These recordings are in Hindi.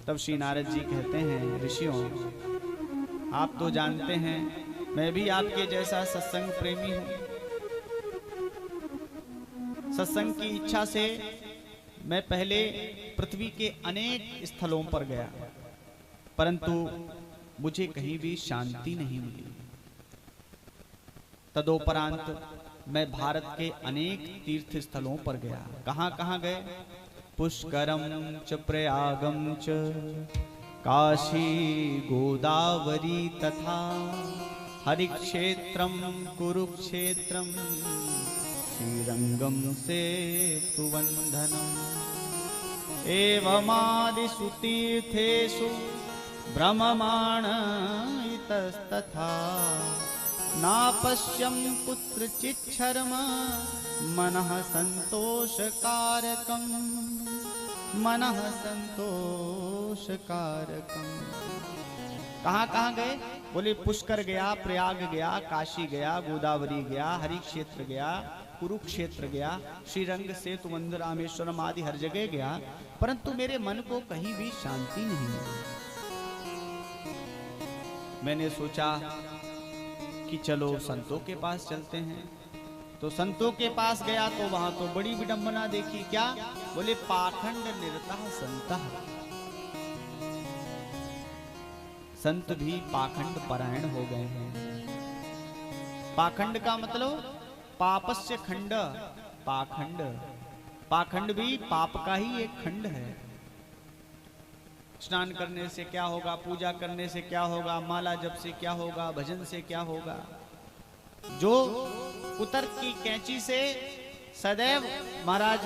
तब श्री नारद जी कहते हैं, ऋषियों आप तो जानते हैं मैं भी आपके जैसा सत्संग प्रेमी हूं। सत्संग की इच्छा से मैं पहले पृथ्वी के अनेक स्थलों पर गया, परंतु मुझे कहीं भी शांति नहीं मिली। तदोपरांत मैं भारत के अनेक तीर्थ स्थलों पर गया। कहां कहां गए? पुष्करम च प्रयागम च काशी गोदावरी तथा हरिक्षेत्रम कुरुक्षेत्रम श्रीरंगम सेतुवंदनम एवमादिषु तीर्थेषु भ्रममाण इतस्तथा नापश्यं कुत्रचिच्छर्म मनः संतोषकारकं मनः संतोषकारकं। कहाँ कहाँ गए? बोले पुष्कर गया, प्रयाग गया, काशी गया, गोदावरी गया, हरि क्षेत्र गया, कुरुक्षेत्र गया, श्रीरंग सेतुवंदन रामेश्वरम आदि हर जगह गया, परंतु मेरे मन को कहीं भी शांति नहीं मिली। मैंने सोचा कि चलो संतों के पास चलते हैं। तो संतों के पास गया तो वहां तो बड़ी विडंबना देखी। क्या? बोले पाखंड निरता संतः, संत भी पाखंड परायण हो गए हैं। पाखंड का मतलब पापस्य खंड, पाखंड, पाखंड भी पाप का ही एक खंड है। स्नान करने से क्या होगा, पूजा करने से क्या होगा, माला जप से क्या होगा, भजन से क्या होगा। जो कुतर्क की कैंची से सदैव महाराज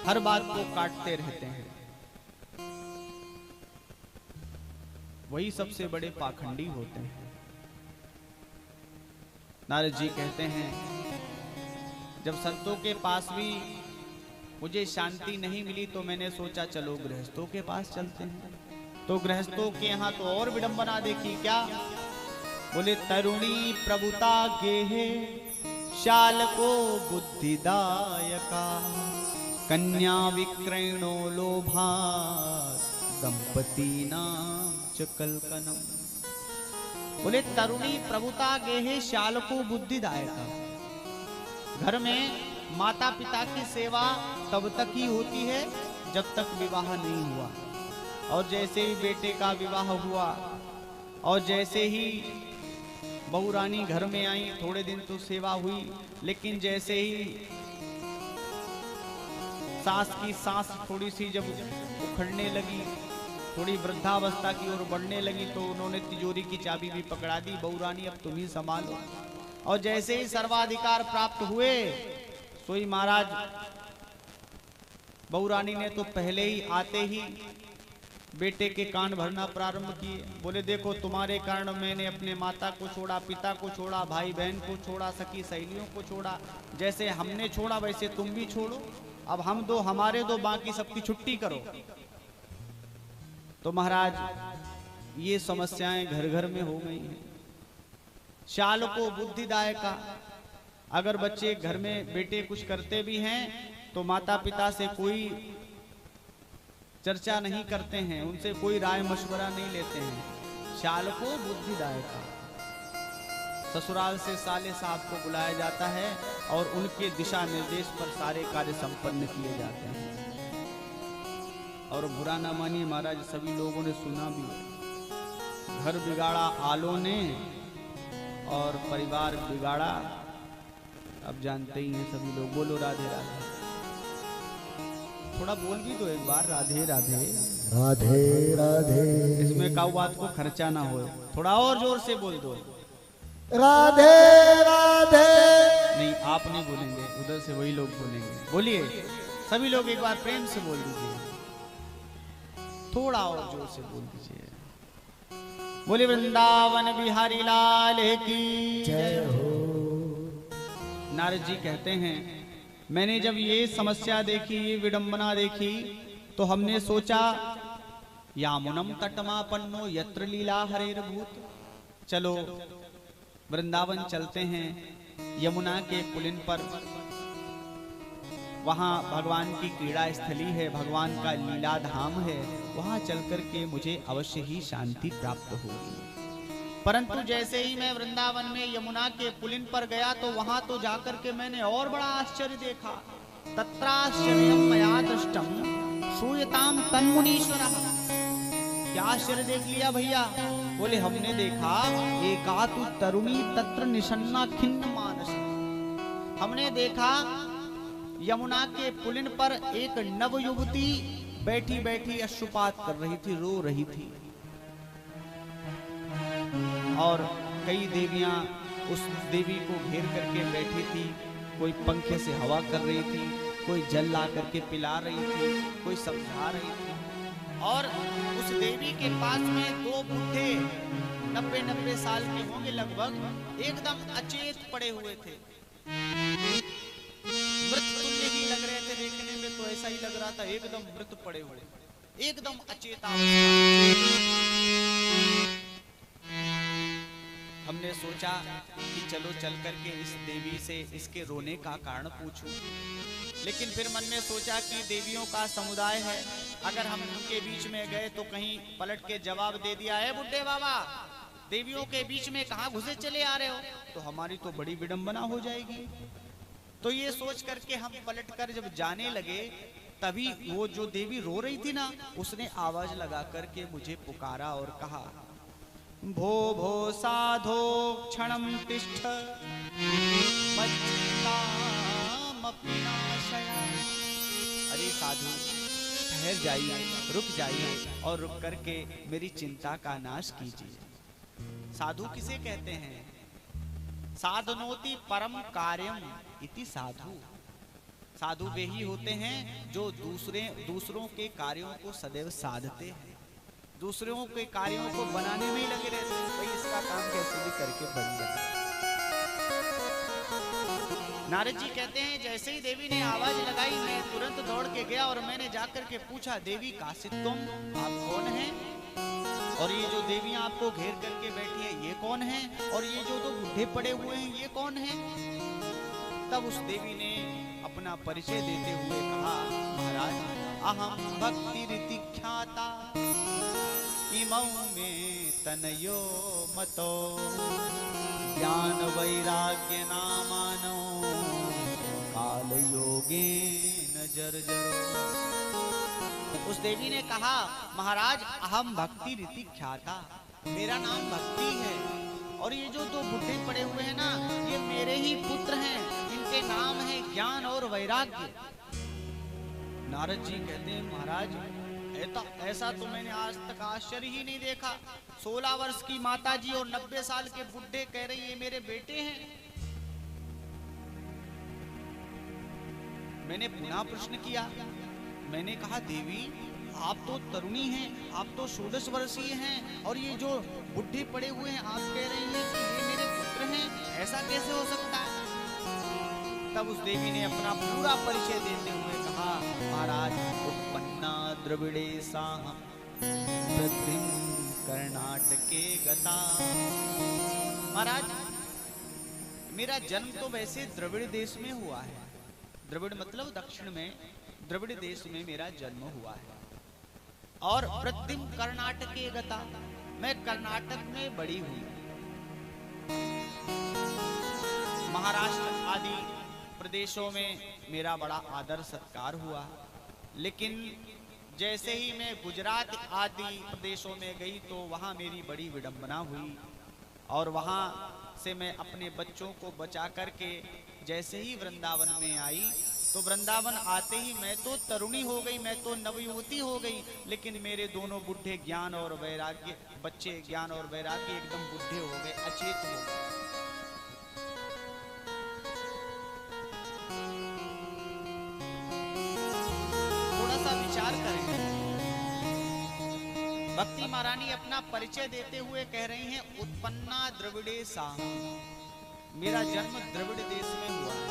हर बात को काटते रहते हैं, वही सबसे बड़े पाखंडी होते हैं। नारद जी कहते हैं जब संतों के पास भी मुझे शांति नहीं मिली तो मैंने सोचा चलो गृहस्थों के पास चलते हैं। तो गृहस्थों के यहाँ तो और विडंबना देखी। क्या? बोले तरुणी प्रभुता गेहे शाल को बुद्धिदायका कन्या विक्रयणो लोभा दंपति नाम च कलकनम। बोले तरुणी प्रभुता गेहे शाल को बुद्धिदायका। घर में माता पिता की सेवा तब तक ही होती है जब तक विवाह नहीं हुआ, और जैसे ही बेटे का विवाह हुआ और जैसे ही बहू रानी घर में आई, थोड़े दिन तो सेवा हुई, लेकिन जैसे ही सास की सांस थोड़ी सी जब उखड़ने लगी, थोड़ी वृद्धावस्था की ओर बढ़ने लगी, तो उन्होंने तिजोरी की चाबी भी पकड़ा दी, बहू रानी अब तुम ही संभालो। और जैसे ही सर्वाधिकार प्राप्त हुए सोई महाराज बहू रानी ने तो पहले ही आते ही बेटे के कान भरना प्रारंभ किए। बोले देखो तुम्हारे कारण मैंने अपने माता को छोड़ा, पिता को छोड़ा, भाई बहन को छोड़ा, सखी सहेलियों को छोड़ा, जैसे हमने छोड़ा वैसे तुम भी छोड़ो, अब हम दो हमारे दो, बाकी सबकी छुट्टी करो। तो महाराज ये समस्याएं घर घर में हो गई हैं। शाल को बुद्धिदायका, अगर बच्चे घर में बेटे कुछ करते भी हैं तो माता पिता से कोई चर्चा नहीं करते हैं, उनसे कोई राय मशवरा नहीं लेते हैं। शाल को बुद्धिदायका, ससुराल से साले साहब को बुलाया जाता है और उनके दिशा निर्देश पर सारे कार्य संपन्न किए जाते हैं। और बुरा ना मानिए महाराज, सभी लोगों ने सुना भी, घर बिगाड़ा आलों ने और परिवार बिगाड़ा, अब जानते ही हैं सभी लोग। बोलो राधे राधे। थोड़ा बोल भी दो एक बार, राधे राधे राधे राधे। इसमें काऊ बात को खर्चा ना हो, थोड़ा और जोर से बोल दो। राधे राधे। नहीं आप नहीं बोलेंगे, उधर से वही लोग बोलेंगे। बोलिए सभी लोग एक बार प्रेम से बोल दीजिए, थोड़ा और जोर से बोल दीजिए। बोले वृंदावन बिहारी लाल की जय हो। नारद जी कहते हैं मैंने जब ये समस्या देखी, ये विडंबना देखी, तो हमने सोचा यामुनम तटमापन्नो यत्र लीला हरेर्भूत, चलो वृंदावन चलते हैं, यमुना के पुलिन पर वहाँ भगवान की क्रीड़ा स्थली है, भगवान का लीला धाम है, वहाँ चल कर के मुझे अवश्य ही शांति प्राप्त होगी। परंतु जैसे ही मैं वृंदावन में यमुना के पुलिन पर गया तो वहाँ तो जाकर के मैंने और बड़ा आश्चर्य देखा। तत्राश्चर्यं मया दृष्टं श्रूयताम तन्मुनीश्वरः। क्या आश्चर्य देख लिया भैया? बोले हमने देखा एकातु तरुणी तत्र निषन्ना खिन्न मानस। हमने देखा यमुना के पुलिन पर एक नव युवती बैठी बैठी अश्रुपात कर रही थी, रो रही थी, और कई देवियां उस देवी को घेर करके बैठी थी। कोई पंखे से हवा कर रही थी, कोई जल ला करके पिला रही थी, कोई समझा रही थी। और उस देवी के पास में दो बूढ़े 90 साल के होंगे लगभग, एकदम अचेत पड़े हुए थे, मृत तुल्य ही लग रहे थे। देखने में तो ऐसा ही लग रहा था, एकदम मृत पड़े हुए, एकदम अचेत अवस्था। हमने सोचा कि चलो चल करके इस देवी से इसके रोने का कारण पूछूं, लेकिन फिर मन में सोचा कि देवियों का समुदाय है, अगर हम उनके बीच में गए तो कहीं पलट के जवाब दे दिया है, बुड्ढे बाबा देवियों के बीच में कहाँ घुसे चले आ रहे हो, तो हमारी तो बड़ी विडंबना हो जाएगी। तो ये सोच करके हम पलट कर जब जाने लगे, तभी वो जो देवी रो रही थी ना, उसने आवाज लगा करके मुझे पुकारा और कहा, भो भो साधो क्षणं तिष्ठ मच्चित्तामपि नाशय। अरे साधु ठहर जाइए, रुक जाइए और रुक करके मेरी चिंता का नाश कीजिए। साधु किसे कहते हैं? साधनोति परम कार्यम इति साधु। साधु वे ही होते हैं जो दूसरों के कार्यों को सदैव साधते हैं, दूसरों के कार्यों को बनाने में ही लगे रहते हैं, भाई इसका काम कैसे भी करके बन जाए। नारद जी कहते हैं जैसे ही देवी ने आवाज लगाई, मैं तुरंत दौड़ के गया और मैंने जाकर के पूछा, देवी कासित तुम, आप कौन हैं? और ये जो देवियां आपको घेर करके बैठी है ये कौन है? और ये जो दो बूढ़े पड़े हुए हैं ये कौन है? तब उस देवी ने अपना परिचय देते हुए कहा, महाराज अहम भक्ति रीति ख्याता इमौ में तनयो मतो ज्ञान वैराग्य नामानो काल योगेन जर्जरो। उस देवी ने कहा, महाराज अहम भक्ति रीति ख्याता, मेरा नाम भक्ति है, और ये जो दो बुढ़े पड़े हुए हैं ना, ये मेरे ही पुत्र हैं, इनके नाम है ज्ञान और वैराग्य। नारद जी कहते हैं, महाराज ऐसा तो मैंने आज तक आश्चर्य ही नहीं देखा। 16 वर्ष की माता जी और 90 साल के बुढ़े कह रही है मेरे बेटे हैं। मैंने पुनः प्रश्न किया, मैंने कहा देवी आप तो तरुणी हैं, आप तो 16 वर्षीय हैं, और ये जो बुढ़े पड़े हुए हैं आप कह रही हैं कि ये मेरे पुत्र हैं, ऐसा कैसे हो सकता है? तब उस देवी ने अपना पूरा परिचय देते हुए कहा, महाराज उत्पन्ना द्रविड़े साहम वृद्धिं कर्नाटके गता। महाराज मेरा जन्म तो वैसे द्रविड़ देश में हुआ है, द्रविड़ मतलब दक्षिण में, द्रविड़ देश में मेरा जन्म हुआ है, और वृद्धिं कर्नाटके गता, मैं कर्नाटक में बड़ी हुई। महाराष्ट्र आदि प्रदेशों में मेरा बड़ा आदर सत्कार हुआ, लेकिन जैसे ही मैं गुजरात आदि प्रदेशों में गई तो वहाँ मेरी बड़ी विडंबना हुई, और वहाँ से मैं अपने बच्चों को बचा करके जैसे ही वृंदावन में आई, तो वृंदावन आते ही मैं तो तरुणी हो गई, मैं तो नवयुवती हो गई, लेकिन मेरे दोनों बुढ़े ज्ञान और वैराग्य बच्चे ज्ञान और वैराग्य एकदम बुढ़े हो गए, अचेत हो गए। विचार करें। भक्ति महारानी अपना परिचय देते हुए कह रही हैं, उत्पन्ना द्रविड़े साहम, मेरा जन्म द्रविड़ देश में हुआ है।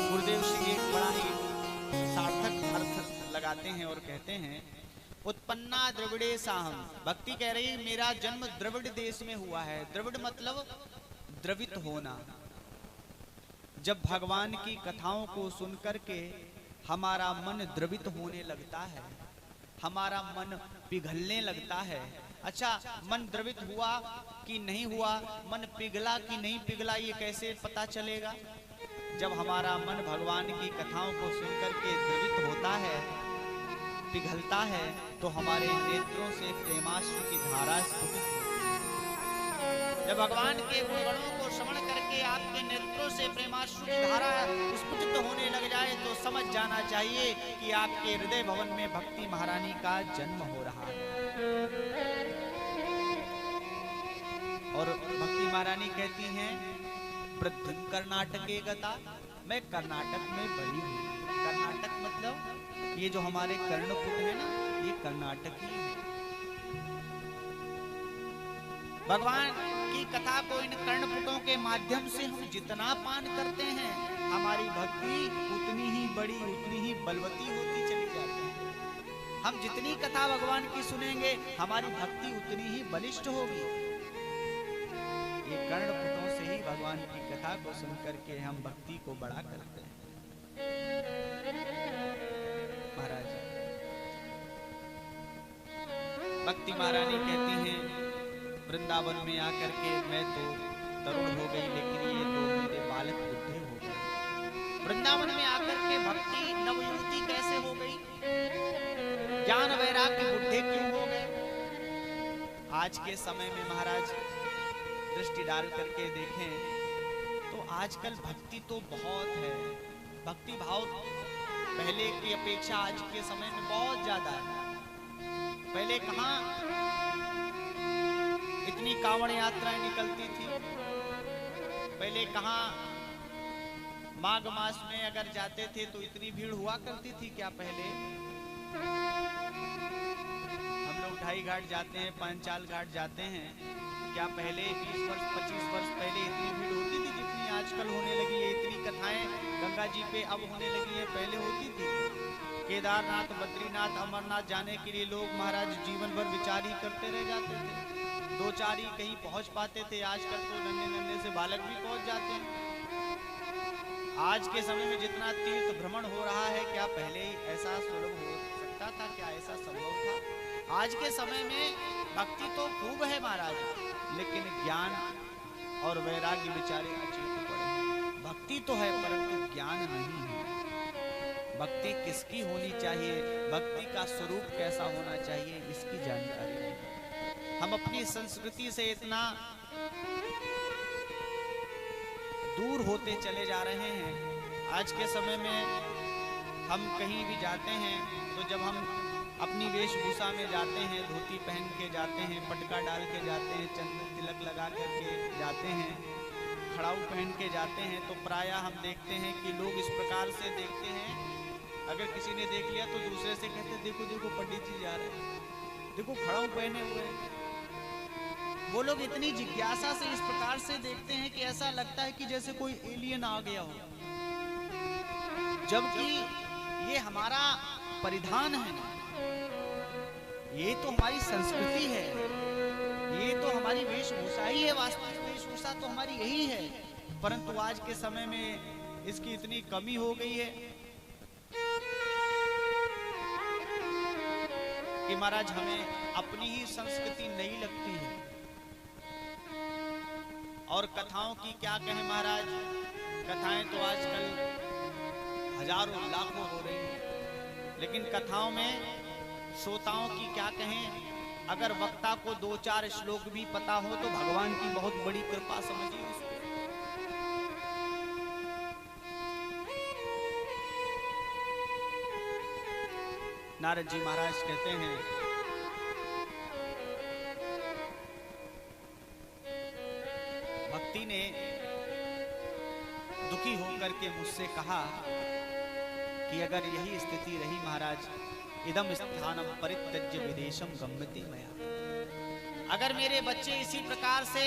गुरुदेव श्री एक बड़ा ही सार्थक अर्थ लगाते हैं और कहते हैं, उत्पन्ना द्रविड़े साहम, भक्ति कह रही है मेरा जन्म द्रविड़ देश में हुआ है। द्रविड़ मतलब द्रवित होना, जब भगवान की कथाओं को सुनकर के हमारा मन द्रवित होने लगता है, हमारा मन पिघलने लगता है। अच्छा, मन द्रवित हुआ कि नहीं हुआ, मन पिघला कि नहीं पिघला, ये कैसे पता चलेगा? जब हमारा मन भगवान की कथाओं को सुनकर के द्रवित होता है, पिघलता है, तो हमारे नेत्रों से प्रेमाश्रु की धारा स्फुटित होती है। जब भगवान के गुणगणों को श्रवण करके आपके नेत्रों से प्रेमाश्रु की धारा स्फुटित होने लग जाए तो समझ जाना चाहिए कि आपके हृदय भवन में भक्ति महारानी का जन्म हो रहा है। और भक्ति महारानी कहती हैं, वृद्धि कर्नाटके गता, मैं कर्नाटक में बड़ी हुई। कर्नाटक मतलब ये जो हमारे कर्णपुट है ना, ये कर्नाटकी है। भगवान की कथा को इन कर्णपुटों के माध्यम से हम जितना पान करते हैं, हमारी भक्ति उतनी ही बड़ी, उतनी ही बलवती होती चली जाती है। हम जितनी कथा भगवान की सुनेंगे, हमारी भक्ति उतनी ही बलिष्ठ होगी। ये कर्णपुटों से ही भगवान की कथा को सुनकर के हम भक्ति को बड़ा करते हैं। महाराज भक्ति महारानी कहती हैं, वृंदावन में आकर के मैं तो तरुण हो गई, लेकिन ये तो मेरे बालक बुद्धे हो गए। वृंदावन में आकर के भक्ति नवयुवती कैसे हो गई, ज्ञान वैराग्य बुद्धे क्यों हो गए? आज के समय में महाराज दृष्टि डाल करके देखें तो आजकल भक्ति तो बहुत है, भक्ति भाव पहले की अपेक्षा आज के समय में बहुत ज्यादा है। पहले कहाँ इतनी कांवड़ यात्राएं निकलती थी, पहले कहाँ माघ मास में अगर जाते थे तो इतनी भीड़ हुआ करती थी क्या? पहले हम लोग ढाई घाट जाते हैं, पांचाल घाट जाते हैं, क्या पहले 20 वर्ष 25 वर्ष पहले इतनी भीड़ होती थी जितनी आजकल होने लगी है? इतनी कथाएं गंगा जी पे अब होने लगी है, पहले होती थी? केदारनाथ, बद्रीनाथ, अमरनाथ जाने के लिए लोग महाराज जीवन भर विचार ही करते रह जाते थे, दो चार ही कहीं पहुंच पाते थे। आजकल तो नन्हे नन्हे से बालक भी पहुंच जाते हैं। आज के समय में जितना तीर्थ भ्रमण हो रहा है, क्या पहले ऐसा सुलभ हो सकता था? क्या ऐसा संभव था? आज के समय में भक्ति तो खूब है महाराज, लेकिन ज्ञान और वैराग्य बेचारे अचेत पड़े। भक्ति तो है परंतु ज्ञान नहीं है। भक्ति किसकी होनी चाहिए, भक्ति का स्वरूप कैसा होना चाहिए, इसकी जानकारी नहीं। हम अपनी संस्कृति से इतना दूर होते चले जा रहे हैं। आज के समय में हम कहीं भी जाते हैं तो जब हम अपनी वेशभूषा में जाते हैं, धोती पहन के जाते हैं, पटका डाल के जाते हैं, चंदन तिलक लगा करके जाते हैं, खड़ाऊ पहन के जाते हैं, तो प्रायः हम देखते हैं कि लोग इस प्रकार से देखते हैं। अगर किसी ने देख लिया तो दूसरे से कहते हैं, देखो देखो पंडित जी जा रहे हैं, देखो खड़ाऊ पहने हुए हैं। वो लोग इतनी जिज्ञासा से इस प्रकार से देखते हैं कि ऐसा लगता है कि जैसे कोई एलियन आ गया हो, जबकि ये हमारा परिधान है, ये तो हमारी संस्कृति है, ये तो हमारी वेशभूषा ही है। वास्तविक वेशभूषा तो हमारी यही है, परंतु आज के समय में इसकी इतनी कमी हो गई है कि महाराज हमें अपनी ही संस्कृति नहीं लगती है। और कथाओं की क्या कहें महाराज, कथाएं तो आजकल हजारों लाखों हो रही हैं, लेकिन कथाओं में श्रोताओं की क्या कहें। अगर वक्ता को 2-4 श्लोक भी पता हो तो भगवान की बहुत बड़ी कृपा समझिए उसको। नारद जी महाराज कहते हैं, भक्ति ने दुखी होकर के मुझसे कहा कि अगर यही स्थिति रही महाराज, इदम स्थानम परित्यज्य विदेशम गम्यते मया। अगर मेरे बच्चे इसी प्रकार से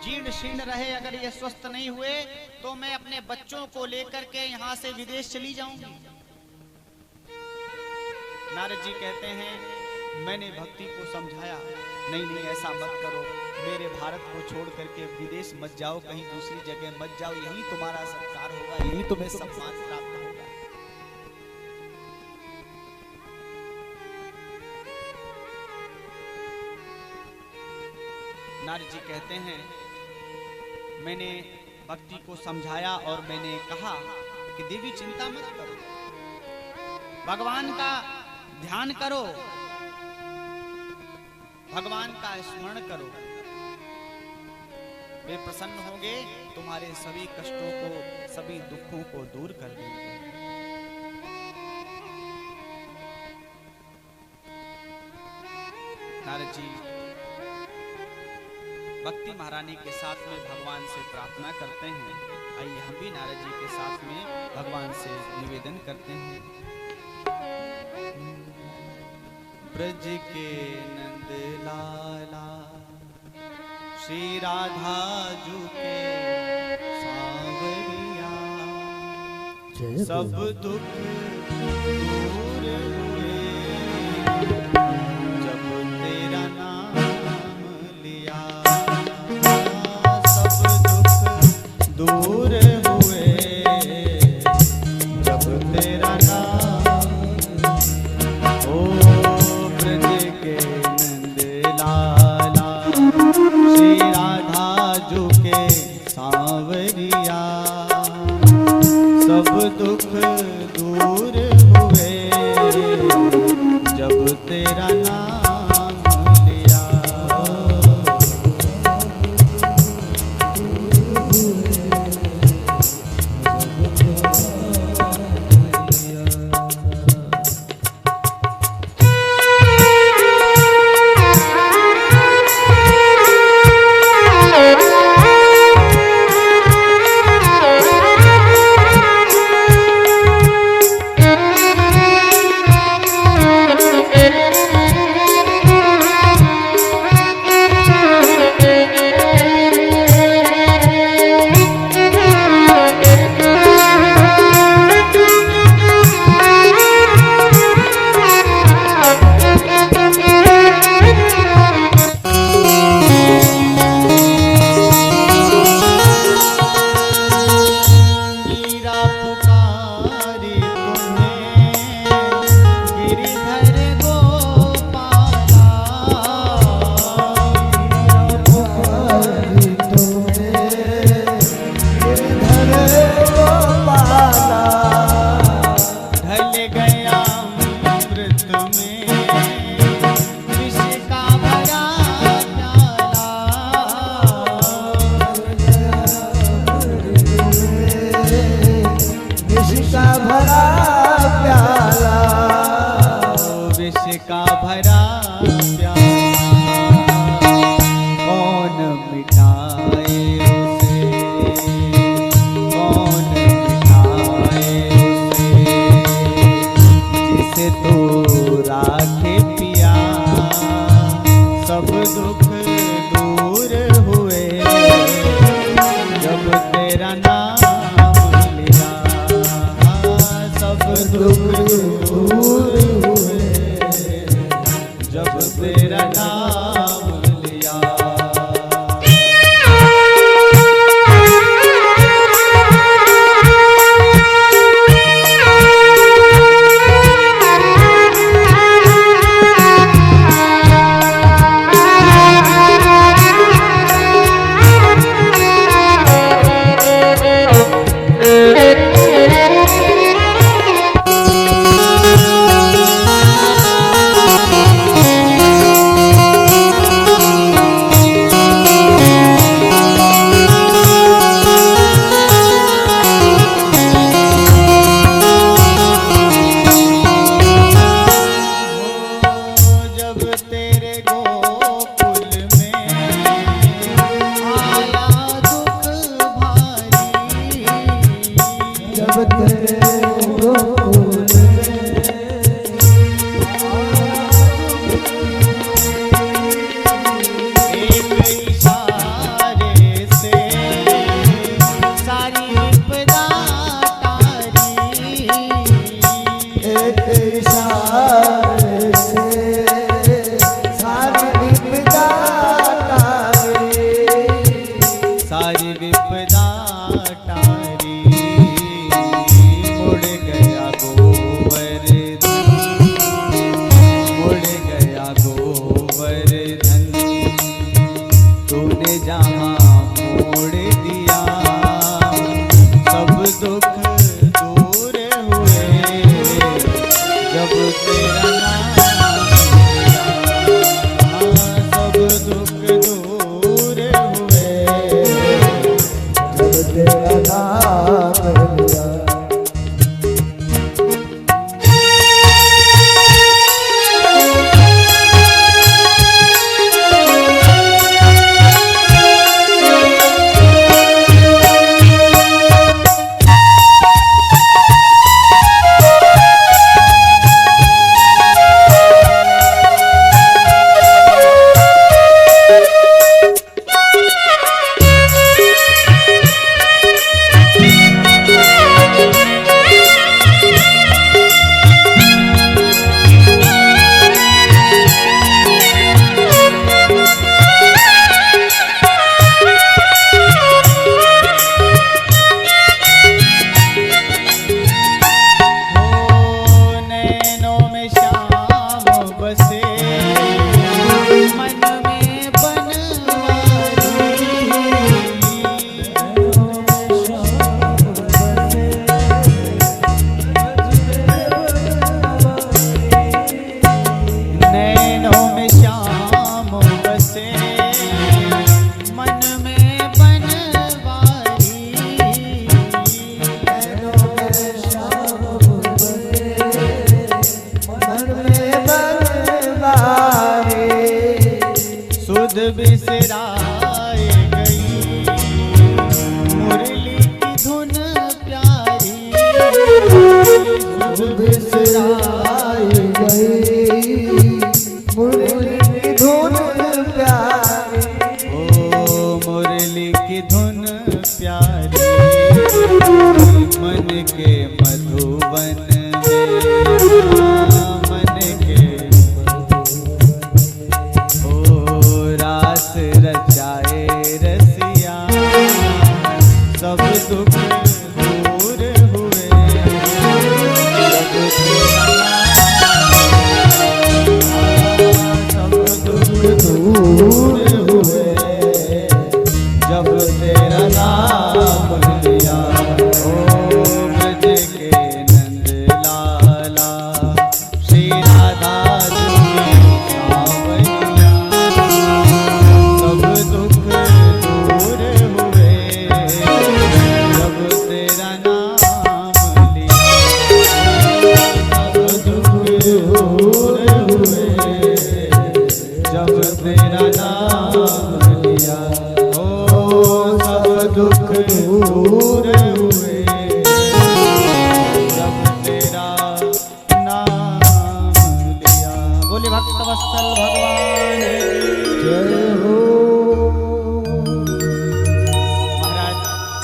जीर्ण शीर्ण रहे, अगर ये स्वस्थ नहीं हुए, तो मैं अपने बच्चों को लेकर के यहाँ से विदेश चली जाऊंगी। नारद जी कहते हैं मैंने भक्ति को समझाया, नहीं नहीं ऐसा मत करो, मेरे भारत को छोड़ करके विदेश मत जाओ, कहीं दूसरी जगह मत जाओ, यही तुम्हारा सत्कार होगा, यही तुम्हें सम्मान प्राप्त होगा। नारद जी कहते हैं, मैंने भक्ति को समझाया और मैंने कहा कि देवी चिंता मत करो, भगवान का ध्यान करो, भगवान का स्मरण करो, वे प्रसन्न होंगे, तुम्हारे सभी कष्टों को, सभी दुखों को दूर कर देंगे। नारद जी भक्ति महारानी के साथ में भगवान से प्रार्थना करते हैं। आइए हम भी नारद जी के साथ में भगवान से निवेदन करते हैं। ब्रज के नंद लाला श्री राधा जू के सावरिया, सब दुख दूर हुए जब तेरा नाम लिया, सब दुख दूर हुए जब तेरा नाम। ओ ब्रज के नंद लाला श्री राधा जू के सांवरिया, सब दुख दूर हुए जब तेरा नाम लिया। का भरा प्याला कौन मिटाए उसे, कौन मिटाए उसे, जिसे तू राखे पिया, सब दुख दूर हुए जब तेरा नाम लिया, सब दुख दूर हुए जब तेरा नाम लिया। बिसराए गई, मुरली की धुन प्यारी सुध बिसराई गई, मुरली की धुन प्यारी, ओ मुरली की धुन प्यारी, मन के मधुबन में, मन के ओ रास रचाए रसिया, सब दुख दूर हुए, सब दुख दूर हुए, जब तेरा नाम लिया। ओ ब्रज के नंद लाला, श्री राधा जी की सावरिया, सब दुख दूर हुए, जब तेरा नाम लिया। सब दुख दूर हुए, जब तेरा नाम लिया। ओ सब दुख दूर हुए, जब तेरा नाम लिया। बोले भक्त वत्सल भगवान की जय हो। महाराज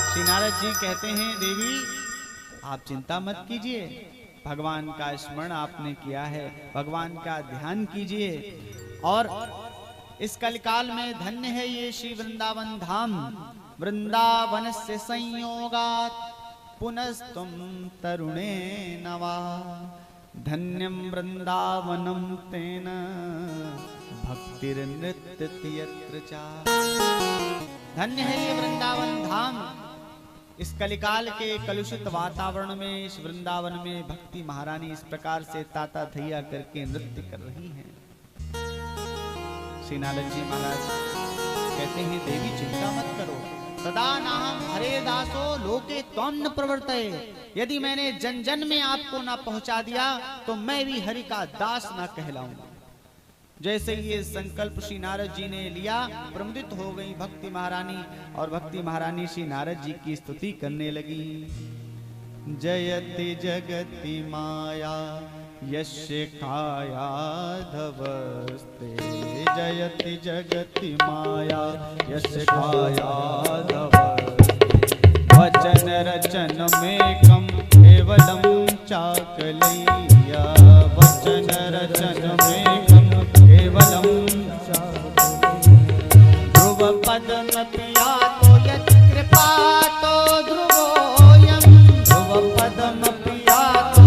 श्री नारद जी कहते हैं, देवी आप चिंता मत कीजिए, भगवान का स्मरण आपने किया है, भगवान का ध्यान कीजिए, और इस कलिकाल में धन्य है ये श्री वृंदावन धाम। वृंदावन से संयोगात पुनस्तुम तरुणे नवा, धन्यम वृंदावनम तेन भक्तिर्नृत्यति यत्र चा। धन्य है ये वृंदावन धाम। इस कलिकाल के कलुषित वातावरण में इस वृंदावन में भक्ति महारानी इस प्रकार से ताता थैया करके नृत्य कर रही हैं। श्री नारद जी महाराज कहते हैं, देवी चिंता मत करो, सदा नाहं हरे दासो लोके त्वं न प्रवर्तये। यदि मैंने जन जन में आपको ना पहुंचा दिया तो मैं भी हरि का दास ना कहलाऊंगा। जैसे ये संकल्प श्री नारद जी ने लिया, प्रमुदित हो गई भक्ति महारानी, और भक्ति महारानी श्री नारद जी की स्तुति करने लगी। जयति जगति माया यस्य काया धवस्ते, जयति जगति माया यस्य काया धवस्ते, वचन रचन में कम केवलम चाकलैया, वचन रचन में कम केवलम ध्रुव पदम पिया तो यत् कृपा तो ध्रुवोऽयं, ध्रुव पदम पिया तो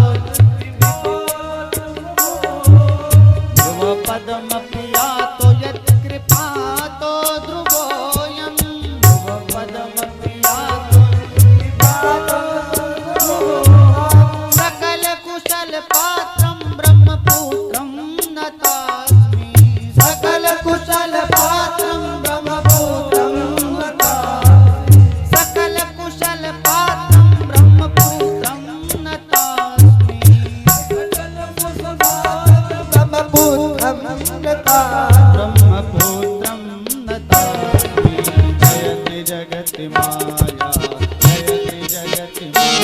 ध्रुव पदम पिया तो यत् कृपा तो ध्रुवोऽयं, ध्रुव पदम पिया तो कृपा तो ध्रुवोऽयं, सकल कुशल पात्रं ब्रह्मपुत्रं नतास्मि, सकल कुशल पात्रं ब्रह्मपुत्रं नतास्मि, सकल कुशल पात्रं ब्रह्मपुत्रं नतास्मि, ब्रह्मपुत्रं नतास्मि। जयति जगति माया, जयति जगति माया,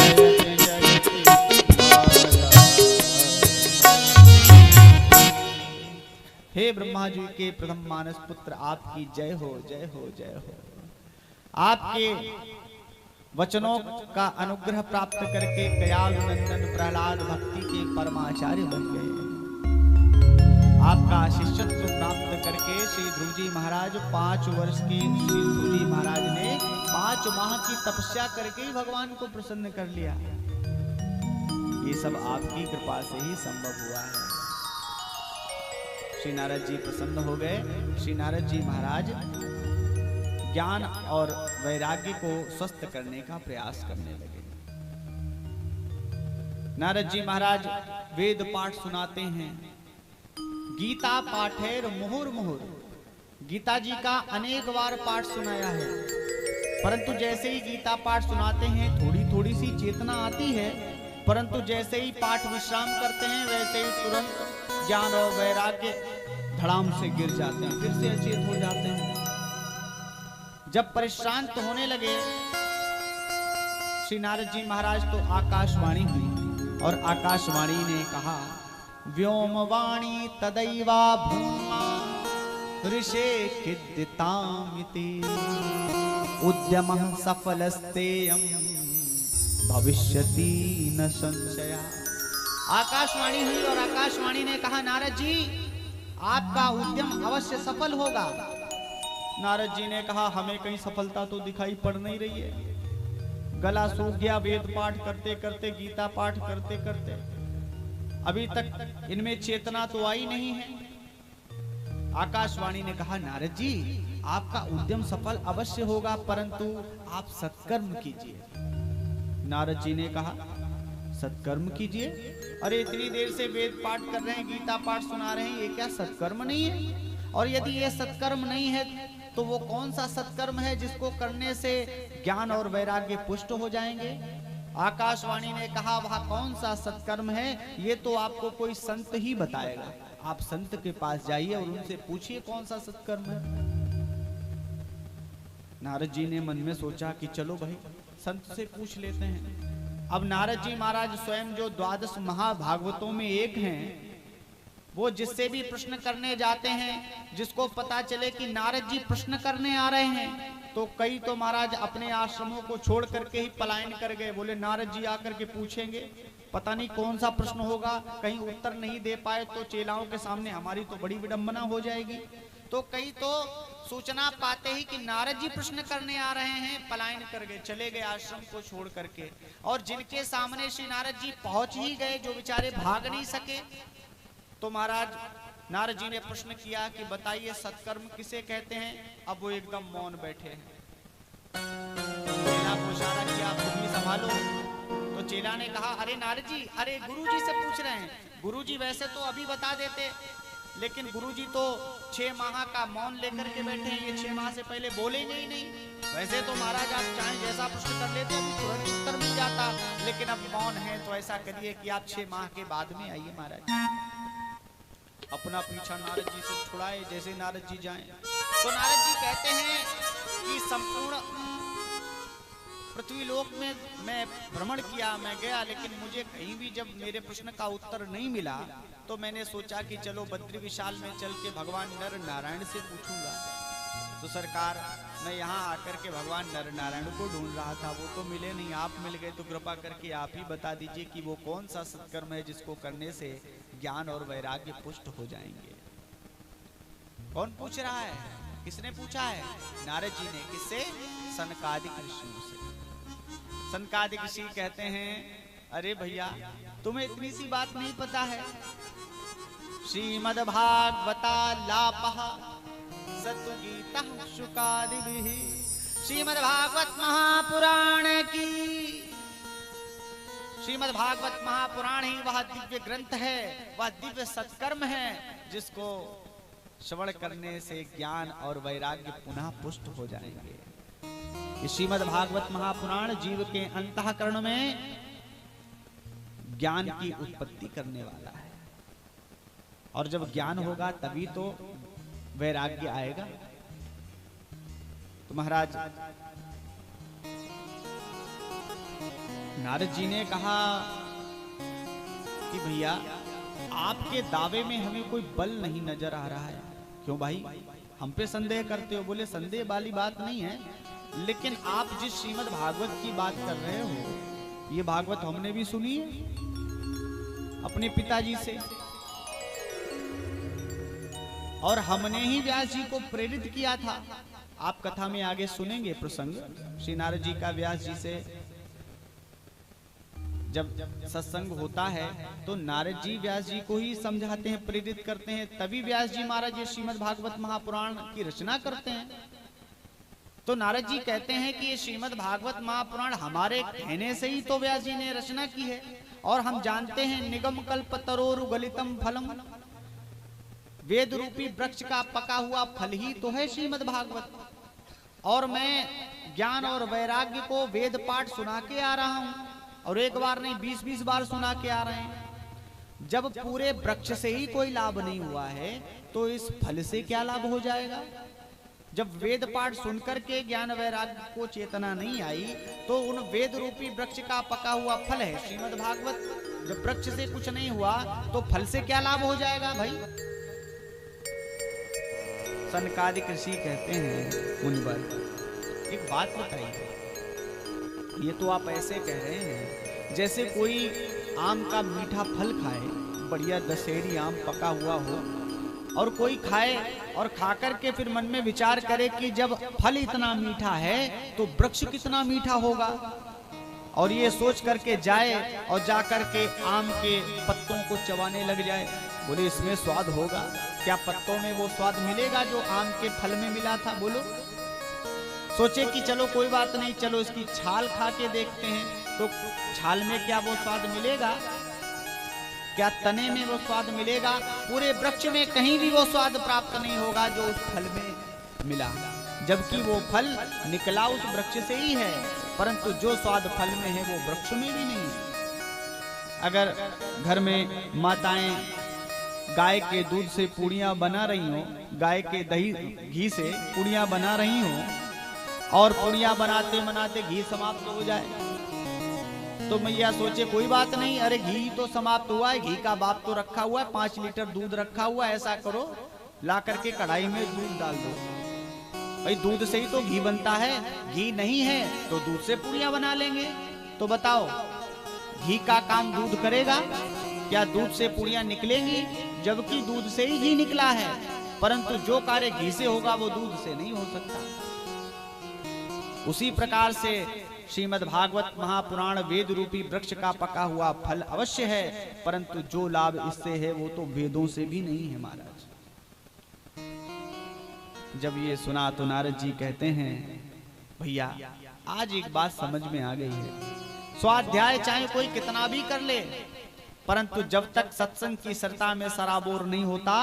जयति जगति माया। हे ब्रह्मा जी के प्रथम मानस पुत्र, आपकी जय हो, जय हो, जय हो। आपके वचनों का अनुग्रह प्राप्त करके कयाधु नंदन प्रहलाद भक्ति के परमाचार्य बन गए। आपका शिष्यत्व प्राप्त करके श्री ध्रुव जी महाराज 5 वर्ष की श्री ध्रुव जी महाराज ने 5 माह की तपस्या करके ही भगवान को प्रसन्न कर लिया। ये सब आपकी कृपा से ही संभव हुआ है। श्री नारद जी प्रसन्न हो गए। श्री नारद जी महाराज ज्ञान और वैराग्य को स्वस्थ करने का प्रयास करने लगे। नारद जी महाराज वेद पाठ सुनाते हैं। गीता पाठेर मुहुर मुहुर, गीता जी का अनेक बार पाठ सुनाया है, परंतु जैसे ही गीता पाठ सुनाते हैं थोड़ी थोड़ी सी चेतना आती है, परंतु जैसे ही पाठ विश्राम करते हैं वैसे ही तुरंत ज्ञान और वैराग्य धड़ाम से गिर जाते हैं, फिर से अचेत हो जाते हैं। जब परिश्रांत होने लगे श्री नारद जी महाराज तो आकाशवाणी हुई और आकाशवाणी ने कहा, व्योमवाणी तदैवा भूमा ऋषे किद्दितामिति उद्यमः सफलस्तेयं भविष्यति न संशया। आकाशवाणी हुई और आकाशवाणी ने कहा, नारद जी आपका उद्यम अवश्य सफल होगा। नारद जी ने कहा, हमें कहीं सफलता तो दिखाई पड़ नहीं रही है। गला सूख गया वेद पाठ करते करते, गीता पाठ करते करते, अभी तक इनमें चेतना तो आई नहीं है। आकाशवाणी ने कहा, नारद जी आपका उद्यम सफल अवश्य होगा, परंतु आप सत्कर्म कीजिए। नारद जी ने कहा, सत्कर्म कीजिए? अरे इतनी देर से वेद पाठ कर रहे हैं, गीता पाठ सुना रहे हैं, ये क्या सत्कर्म नहीं है? और यदि ये सत्कर्म नहीं है तो वो कौन सा सत्कर्म है जिसको करने से ज्ञान और वैराग्य पुष्ट हो जाएंगे? आकाशवाणी ने कहा, वह कौन सा सत्कर्म है ये तो आपको कोई संत ही बताएगा। आप संत के पास जाइए और उनसे पूछिए कौन सा सत्कर्म है। नारद जी ने मन में सोचा कि चलो भाई संत से पूछ लेते हैं। अब नारद जी महाराज स्वयं जो 12 महाभागवतों में एक हैं, वो जिससे भी प्रश्न करने जाते हैं, जिसको पता चले कि नारद जी प्रश्न करने आ रहे हैं, तो कई तो महाराज अपने आश्रमों को छोड़ करके ही पलायन कर गए। बोले नारद जी आकर के पूछेंगे, पता नहीं कौन सा प्रश्न होगा, कहीं उत्तर नहीं दे पाए तो चेलाओं के सामने हमारी तो बड़ी विडंबना हो जाएगी। तो कई तो सूचना पाते ही कि नारद जी प्रश्न करने आ रहे हैं, पलायन कर गए, चले गए आश्रम को छोड़ करके। और जिनके सामने श्री नारद जी पहुंच ही गए, जो बेचारे भाग नहीं सके, तो महाराज नारद जी ने प्रश्न किया कि बताइए सत्कर्म किसे कहते हैं? अब वो एकदम मौन बैठे हैं। चेला को इशारा किया, तुम ही संभालो। तो चेला ने कहा, अरे नारद जी, अरे गुरुजी से पूछ रहे हैं। गुरुजी वैसे तो अभी बता देते, लेकिन गुरुजी तो 6 माह का मौन लेकर के बैठे हैं, ये 6 माह से पहले बोलेंगे ही नहीं। वैसे तो महाराज आप चाहें जैसा प्रश्न कर लेते अभी तुरंत उत्तर मिल जाता, लेकिन अब मौन है तो ऐसा करिए कि आप 6 माह के बाद में आइए महाराज। अपना पीछा नारद जी से छुड़ाए, जैसे नारद जी जाएं। तो नारद जी कहते हैं कि संपूर्ण पृथ्वी लोक में मैं भ्रमण किया, मैं गया, लेकिन मुझे कहीं भी जब मेरे प्रश्न का उत्तर नहीं मिला तो मैंने सोचा कि चलो बद्री विशाल में चल के भगवान नर नारायण से पूछूंगा। तो सरकार मैं यहाँ आकर के भगवान नर नारायण को ढूंढ रहा था, वो तो मिले नहीं, आप मिल गए, तो कृपा करके आप ही बता दीजिए कि वो कौन सा सत्कर्म है जिसको करने से ज्ञान और वैराग्य पुष्ट हो जाएंगे। कौन पूछ रहा है? किसने पूछा है? नारद जी ने। किससे? सनकादिक ऋषियों से। सनकादिक ऋषि कहते हैं, अरे भैया तुम्हें इतनी सी बात नहीं पता है, श्रीमद्भागवता लापः सत्गीतः शुकादिभिः। श्रीमद्भागवत महापुराण की, श्रीमद्भागवत महापुराण ही वह दिव्य ग्रंथ है, वह दिव्य सत्कर्म है जिसको श्रवण करने से ज्ञान और वैराग्य पुनः पुष्ट हो जाएंगे। श्रीमद्भागवत महापुराण जीव के अंतःकरण में ज्ञान की उत्पत्ति करने वाला है, और जब ज्ञान होगा तभी तो वैराग्य आएगा। तो महाराज नारद जी ने कहा कि भैया आपके दावे में हमें कोई बल नहीं नजर आ रहा है। क्यों भाई, हम पे संदेह करते हो? बोले संदेह वाली बात नहीं है, लेकिन आप जिस श्रीमद् भागवत की बात कर रहे हो, ये भागवत हमने भी सुनी है अपने पिताजी से, और हमने ही व्यास जी को प्रेरित किया था। आप कथा में आगे सुनेंगे प्रसंग, श्री नारद जी का व्यास जी से जब सत्संग होता है तो नारद जी व्यास जी को ही समझाते हैं, प्रेरित करते हैं, तभी व्यास जी महाराज ये श्रीमद् भागवत महापुराण की रचना करते हैं। तो नारद जी कहते हैं कि ये श्रीमद् भागवत महापुराण हमारे कहने से ही तो व्यास जी ने रचना की है, और हम जानते हैं निगम कल्प तरोरु गलितम फलम, वेद रूपी वृक्ष का पका हुआ फल ही तो है श्रीमद् भागवत। और मैं ज्ञान और वैराग्य को वेद पाठ सुना के आ रहा हूं, और एक बार नहीं 20-20 बार सुना के आ रहे हैं। जब पूरे वृक्ष से ही कोई लाभ नहीं हुआ है तो इस फल से क्या लाभ हो जाएगा? जब वेद पाठ सुनकर के ज्ञान वैराग्य को चेतना नहीं आई तो उन वेद रूपी वृक्ष का पका हुआ फल है श्रीमद् भागवत। जब वृक्ष से कुछ नहीं हुआ तो फल से क्या लाभ हो जाएगा भाई? सनकादिक ऋषि कहते हैं मुनिवर, एक बात बताइए, ये तो आप ऐसे कह रहे हैं जैसे कोई आम का मीठा फल खाए, बढ़िया दशहरी आम पका हुआ हो, और कोई खाए और खाकर के फिर मन में विचार करे कि जब फल इतना मीठा है तो वृक्ष कितना मीठा होगा, और ये सोच करके जाए और जाकर के आम के पत्तों को चबाने लग जाए। बोले इसमें स्वाद होगा क्या? पत्तों में वो स्वाद मिलेगा जो आम के फल में मिला था? बोलो। सोचे कि चलो कोई बात नहीं, चलो इसकी छाल खा के देखते हैं, तो छाल में क्या वो स्वाद मिलेगा? क्या तने में वो स्वाद मिलेगा? पूरे वृक्ष में कहीं भी वो स्वाद प्राप्त नहीं होगा जो उस फल में मिला, जबकि वो फल निकला उस वृक्ष से ही है, परंतु जो स्वाद फल में है वो वृक्ष में भी नहीं है। अगर घर में माताएं गाय के दूध से पूड़ियां बना रही हो, गाय के दही घी से पूड़ियां बना रही हो, और पूड़ियां बनाते बनाते घी समाप्त हो जाए तो मैया सोचे कोई बात नहीं, अरे घी तो समाप्त हुआ है, घी का बाप तो रखा हुआ है, 5 लीटर दूध रखा हुआ है, ऐसा करो ला करके कढ़ाई में दूध डाल दो। भाई दूध से ही तो घी बनता है, घी नहीं है तो दूध से पूड़ियां बना लेंगे। तो बताओ घी का काम दूध करेगा क्या? दूध से पूड़ियां निकलेंगी? जबकि दूध से ही घी निकला है, परंतु जो कार्य घी से होगा वो दूध से नहीं हो सकता। उसी प्रकार से श्रीमद् भागवत महापुराण वेद रूपी वृक्ष का पका हुआ फल अवश्य है, परंतु जो लाभ इससे है वो तो वेदों से भी नहीं है महाराज। जब ये सुना तो नारद जी कहते हैं भैया आज एक बात समझ में आ गई है, स्वाध्याय चाहे कोई कितना भी कर ले, परंतु जब तक सत्संग की सरता में सराबोर नहीं होता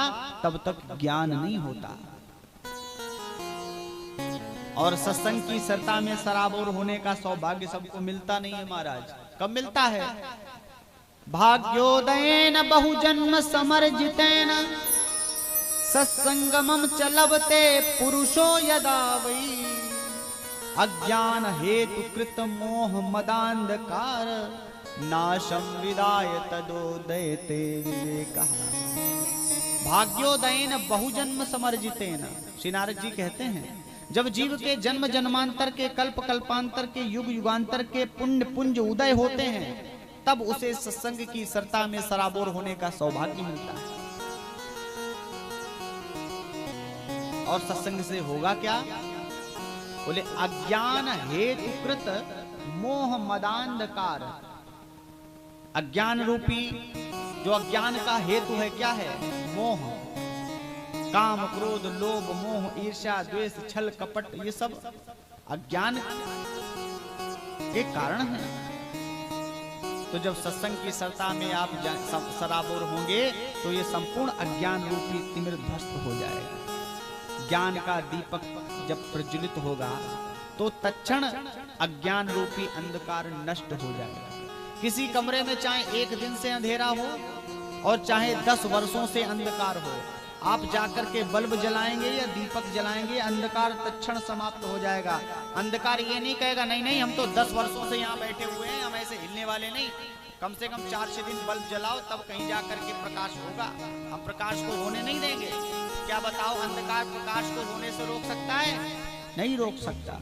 तब तक ज्ञान नहीं होता। और सत्संग की सरता में सराबोर होने का सौभाग्य सबको मिलता नहीं है महाराज। कब मिलता है? भाग्योदयेन बहुजन्म समर्जितेन सत्संगमं च लभते पुरुषो यदा वै अज्ञान हेतु कृत मोह मदांधकार नाशम विदाय तदोदयते विवेकः। भाग्योदयेन बहुजन्म समर्जितेन, श्री नारद जी कहते हैं जब जीव के जन्म जन्मांतर के कल्प कल्पांतर के युग युगांतर के पुण्य पुंज उदय होते हैं तब उसे सत्संग की सरता में सराबोर होने का सौभाग्य मिलता है। और सत्संग से होगा क्या? बोले अज्ञान हेतुकृत मोह मदांधकार। अज्ञान रूपी जो अज्ञान का हेतु है क्या है? मोह, काम क्रोध लोभ मोह ईर्ष्या द्वेष छल कपट, ये सब अज्ञान के कारण है। तो जब सत्संग की सरता में आप सराबोर होंगे तो ये संपूर्ण अज्ञान रूपी तिमिर ध्वस्त हो जाएगा। ज्ञान का दीपक जब प्रज्वलित होगा तो तत्क्षण अज्ञान रूपी अंधकार नष्ट हो जाएगा। किसी कमरे में चाहे 1 दिन से अंधेरा हो और चाहे 10 वर्षों से अंधकार हो, आप जाकर के बल्ब जलाएंगे या दीपक जलाएंगे, अंधकार तत्क्षण समाप्त हो जाएगा। अंधकार ये नहीं कहेगा नहीं नहीं हम तो 10 वर्षों से यहाँ बैठे हुए हैं, हम ऐसे हिलने वाले नहीं, कम से कम 4-6 दिन बल्ब जलाओ तब कहीं जाकर के प्रकाश होगा, हम प्रकाश को होने नहीं देंगे। क्या बताओ अंधकार प्रकाश को होने से रोक सकता है? नहीं रोक सकता।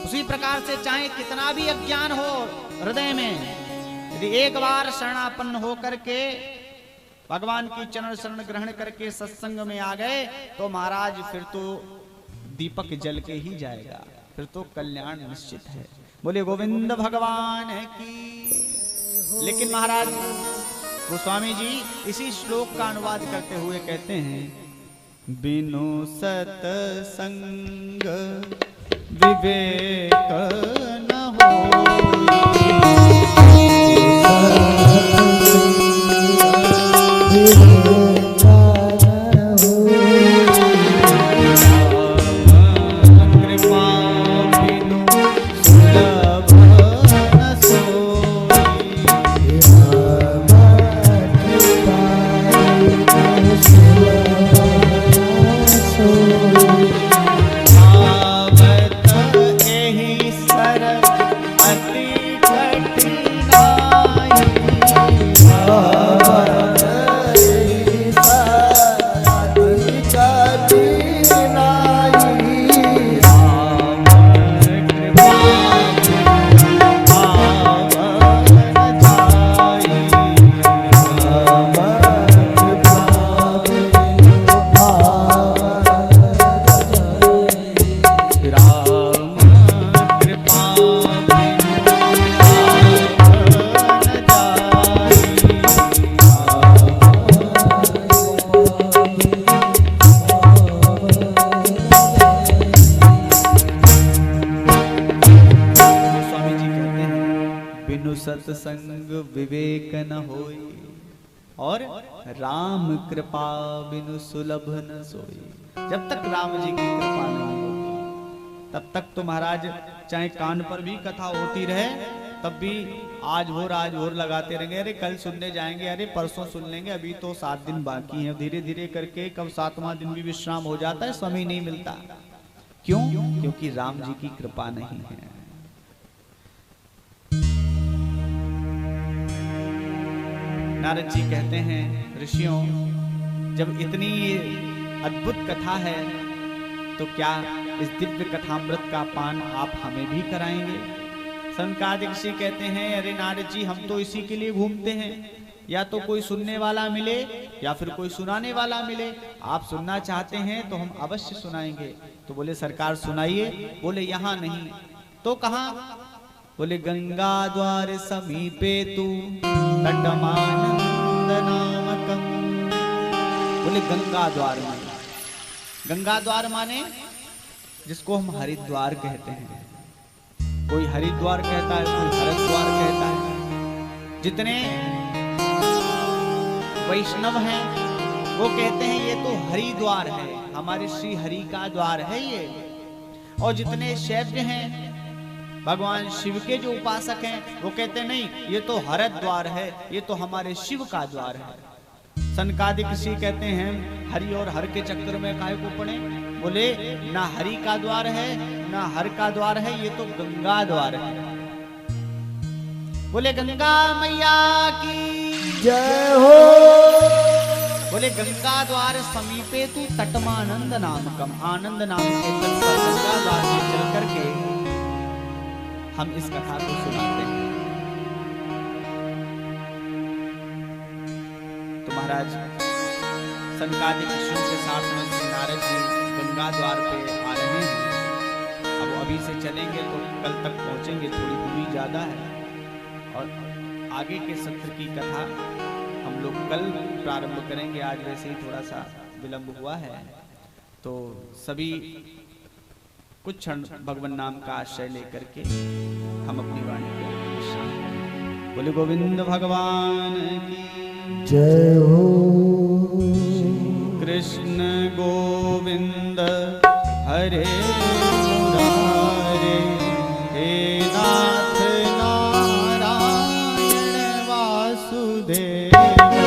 उसी प्रकार से चाहे कितना भी अज्ञान हो हृदय में, यदि एक बार शरणापन्न हो करके भगवान की चरण शरण ग्रहण करके सत्संग में आ गए तो महाराज फिर तो दीपक जल के ही जाएगा, फिर तो कल्याण निश्चित है। बोले गोविंद भगवान की। लेकिन महाराज गोस्वामी जी इसी श्लोक का अनुवाद करते हुए कहते हैं बिनु सत्संग विवेक न होई। सत्संग विवेक न होई, और राम कृपा बिनु सुलभ न सोई। जब तक राम जी की कृपा नहीं होती तब तक तो महाराज चाहे कान पर भी कथा होती रहे तब भी आज भोर लगाते रहेंगे, अरे कल सुनने जाएंगे, अरे परसों सुन लेंगे, अभी तो 7 दिन बाकी हैं। धीरे धीरे करके कब 7वां दिन भी विश्राम हो जाता है, समय नहीं मिलता। क्यों? क्योंकि राम जी की कृपा नहीं है। नारद जी कहते हैं, ऋषियों जब इतनी अद्भुत कथा है तो क्या इस दिव्य कथामृत का पान आप हमें भी कराएंगे? सनकादिक ऋषि कहते हैं, अरे नारद जी हम तो इसी के लिए घूमते हैं, या तो कोई सुनने वाला मिले या फिर कोई सुनाने वाला मिले। आप सुनना चाहते हैं तो हम अवश्य सुनाएंगे। तो बोले सरकार सुनाइए। बोले यहाँ नहीं तो कहाँ? बोले गंगा द्वार समीपे तू तटमानंद नामकम। बोले गंगा द्वार माने, गंगा द्वार माने जिसको हम हरिद्वार कहते हैं। कोई हरिद्वार कहता है, कोई हरिद्वार कहता है। जितने वैष्णव हैं वो कहते हैं ये तो हरिद्वार है, हमारे श्री हरि का द्वार है ये। और जितने शैव हैं, भगवान शिव के जो उपासक हैं, वो कहते हैं नहीं ये तो हरिद्वार है, ये तो हमारे शिव का द्वार है। सनकादिक ऋषि कहते हैं हरि और हर के चक्कर में काहे को पड़े? बोले ना हरि का द्वार है ना हर का द्वार है, ये तो गंगा द्वार है। बोले गंगा मैया की जय हो। बोले गंगा द्वार समीपे तू तटमानंद नामकम। आनंद नाम के तट पर गंगा द्वार से चल करके हम इस कथा को सुनाते हैं। तो महाराज सनकादिक ऋषियों के साथ में श्री नारद जी गंगा द्वार पे आ रहे हैं। अब अभी से चलेंगे तो कल तक पहुंचेंगे, थोड़ी दूरी ज्यादा है। और आगे के सत्र की कथा हम लोग कल प्रारंभ करेंगे। आज वैसे ही थोड़ा सा विलंब हुआ है, तो सभी कुछ क्षण भगवान नाम का आश्रय लेकर के हम अपनी वाणी को विश्राम करें। बोले गोविंद भगवान की जय हो। कृष्ण गोविंद हरे मुरारे, हे नाथ नारायण वासुदेव। हरे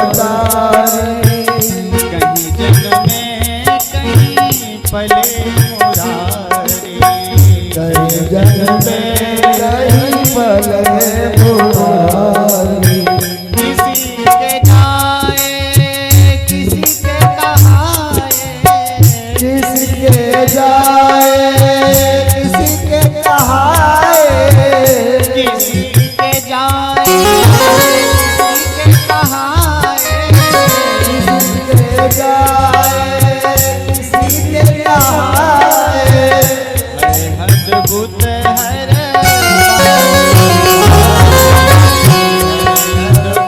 अवतारी कहीं जग में कहीं पले मुरारी कहीं जग में कहीं पले मुरारी किसी के जाए किसी के कहाए किसी के जाए किसी के कहाए किसी के जाए किसी के कहाए किसी के जाए किसी के कहाए अद्भुत हर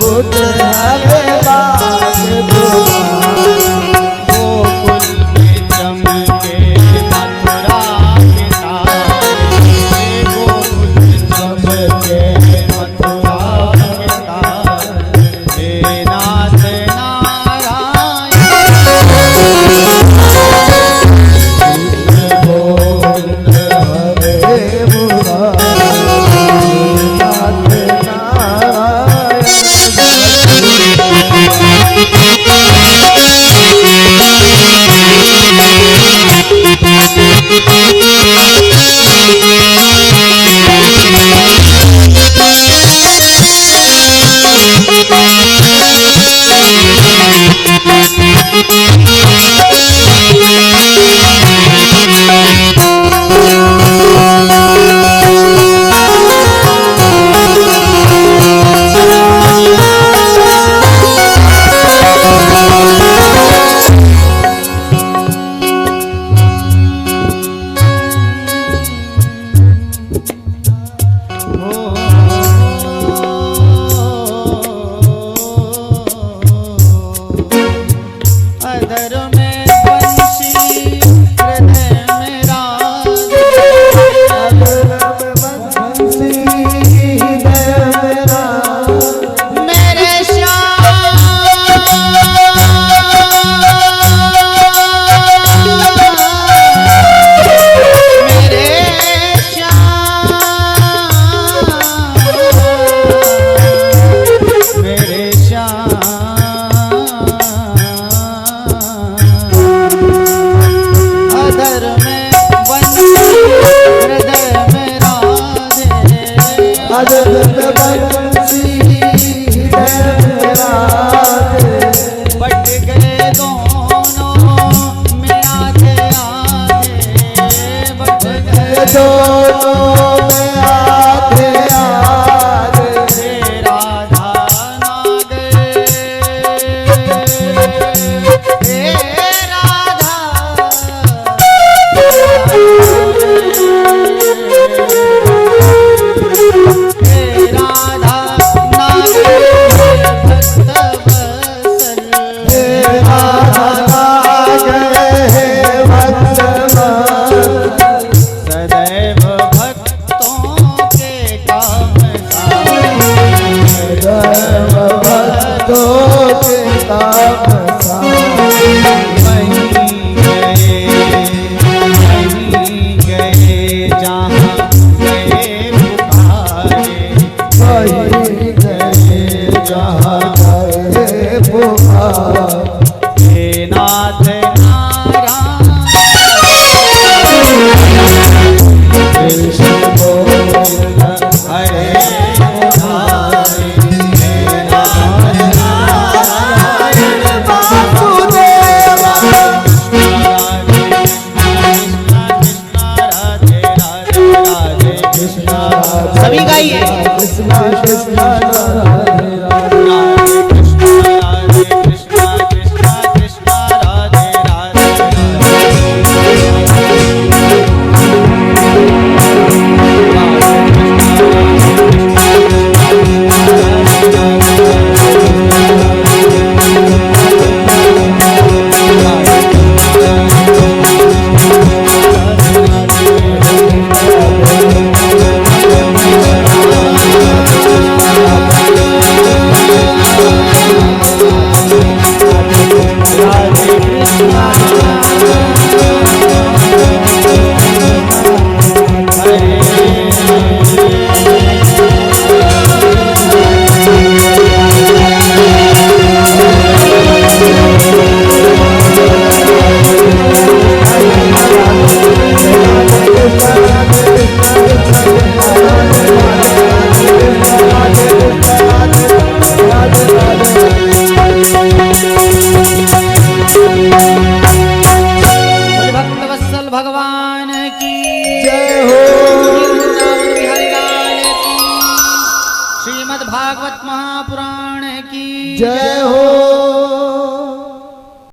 बुद्ध हरे बात गोकुल में चमके मथुरा के तारे गोकुल में चमके मथुरा के तारे हे नाथ नारायण गोविंद हरे मुरारी नाथ नारायण अधर में बंशी हृदय में राग मेरे अधर में बंशी हृदय में राधे बट गए दोनों में आधे आधे बट गए दोनों में आधे आधे राधा नाग हे राधा हे राधा नाग भक्त वत्सल हे राधा हे भक्तवत्सल सदैव भक्तों के काम सर्व भक्तों के काम वहीं गए जहाँ गए पुकारे वही गए जहाँ गए पुकार हे नाथ नारायण कृष्ण गोविंद हरे मुरारी हे नाथ नारायण वासुदेव सभी गाइए कृष्ण कृष्ण राधे राधे राधे कृष्ण की जय हो